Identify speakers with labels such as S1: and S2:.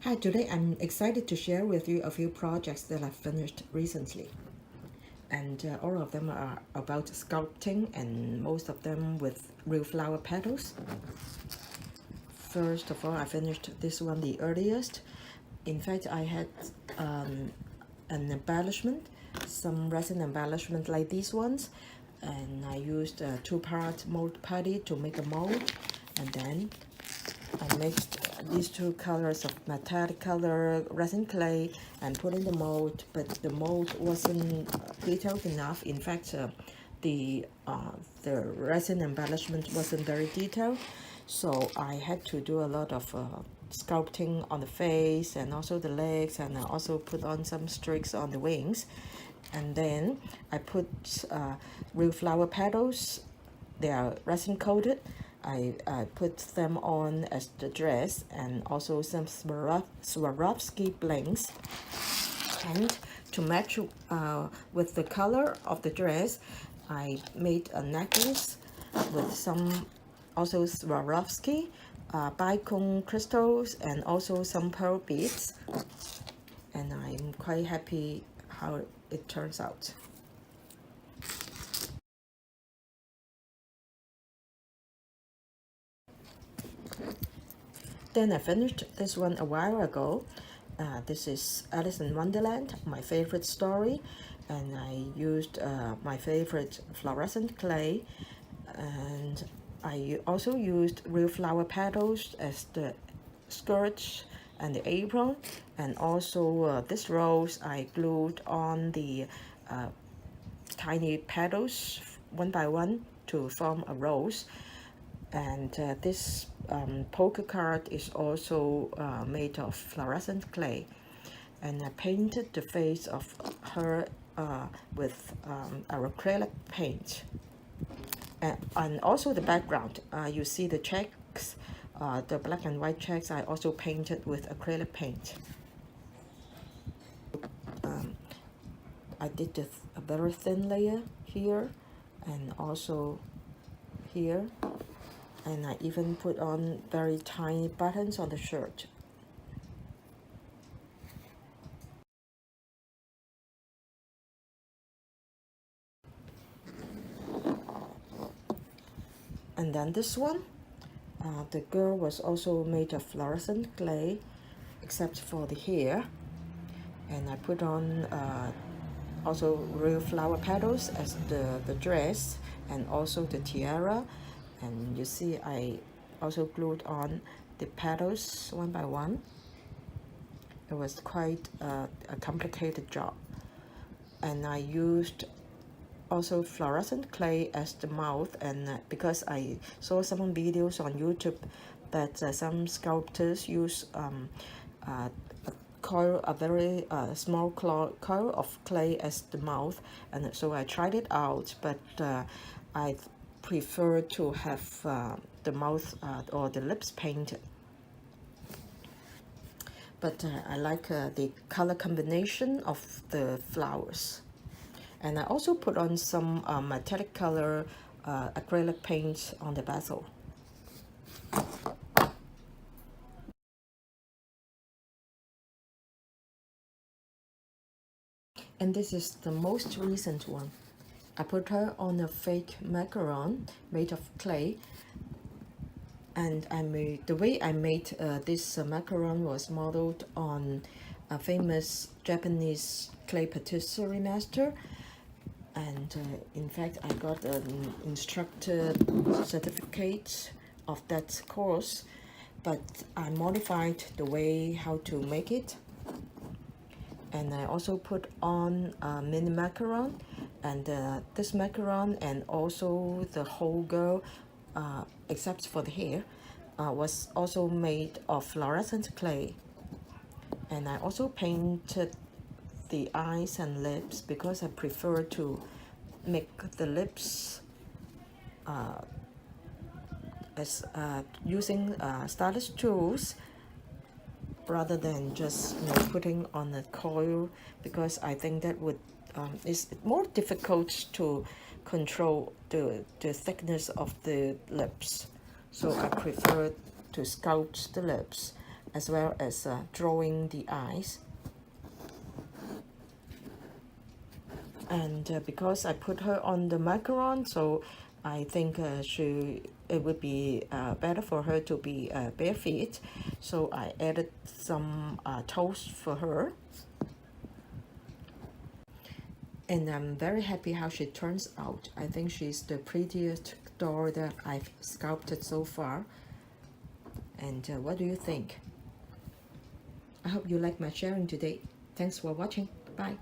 S1: Hi, today I'm excited to share with you a few projects that I've finished recently. And all of them are about sculpting, and most of them with real flower petals. First of all, I finished this one the earliest. In fact, I had an embellishment, some resin embellishment like these ones, and I used a two-part mold putty to make a mold, and then I mixed these two colors of metallic color resin clay and put in the mold, but the mold wasn't detailed enough. In fact, the resin embellishment wasn't very detailed, so I had to do a lot of sculpting on the face and also the legs, and I also put on some streaks on the wings. And then I put real flower petals. They are resin coated. I put them on as the dress, and also some Swarovski blinks. And to match with the color of the dress, I made a necklace with some also Swarovski bicone crystals and also some pearl beads. And I'm quite happy how it turns out. Then I finished this one a while ago. This is Alice in Wonderland, my favorite story, and I used my favorite fluorescent clay, and I also used real flower petals as the skirt and the apron, and also this rose I glued on the tiny petals one by one to form a rose. And this poker card is also made of fluorescent clay, and I painted the face of her with acrylic paint, and also the background. You see the checks, the black and white checks I also painted with acrylic paint. I did a very thin layer here and also here, and I even put on very tiny buttons on the shirt. And then this one, the girl was also made of fluorescent clay, except for the hair. And I put on also real flower petals as the dress, and also the tiara. And you see I also glued on the petals one by one. It was quite a complicated job. And I used also fluorescent clay as the mouth, and because I saw some videos on YouTube that some sculptors use a coil, a very small coil of clay as the mouth, and so I tried it out, but I prefer to have the mouth or the lips painted. But I like the color combination of the flowers. And I also put on some metallic color acrylic paint on the bezel. And this is the most recent one. I put her on a fake macaron made of clay, and the way I made this macaron was modeled on a famous Japanese clay patisserie master. And in fact, I got an instructor certificate of that course, but I modified the way how to make it. And I also put on a mini macaron, and this macaron and also the whole girl, except for the hair, was also made of fluorescent clay. And I also painted the eyes and lips because I prefer to make the lips as using stylus tools rather than just putting on a coil, because I think that would it's more difficult to control the thickness of the lips. So I prefer to sculpt the lips, as well as drawing the eyes. And because I put her on the macaron, so I think it would be better for her to be bare feet. So I added some toes for her. And I'm very happy how she turns out. I think she's the prettiest doll that I've sculpted so far. And what do you think? I hope you like my sharing today. Thanks for watching. Bye.